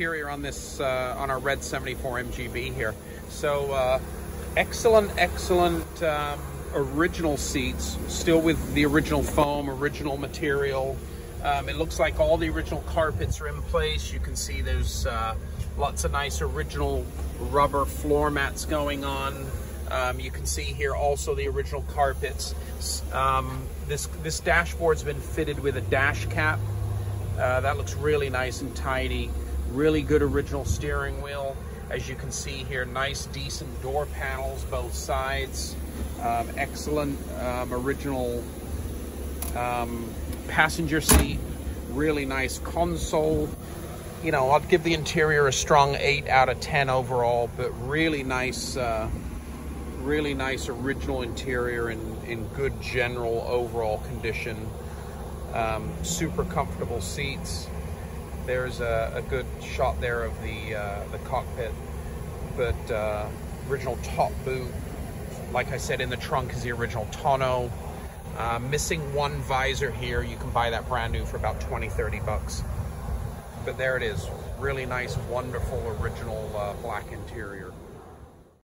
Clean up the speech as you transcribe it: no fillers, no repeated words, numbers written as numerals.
interior on this, on our red 74 MGB here. So excellent original seats, still with the original foam, original material. It looks like all the original carpets are in place. You can see there's lots of nice original rubber floor mats going on. You can see here also the original carpets. This dashboard's been fitted with a dash cap. That looks really nice and tidy. Really good original steering wheel. As you can see here, nice decent door panels both sides. Excellent original passenger seat, really nice console. You know, I'd give the interior a strong 8 out of 10 overall, but really nice original interior in good general overall condition. Super comfortable seats. There's a good shot there of the cockpit, but original top boot. Like I said, in the trunk is the original tonneau. Missing one visor here. You can buy that brand new for about 20-30 bucks. But there it is. Really nice, wonderful, original black interior.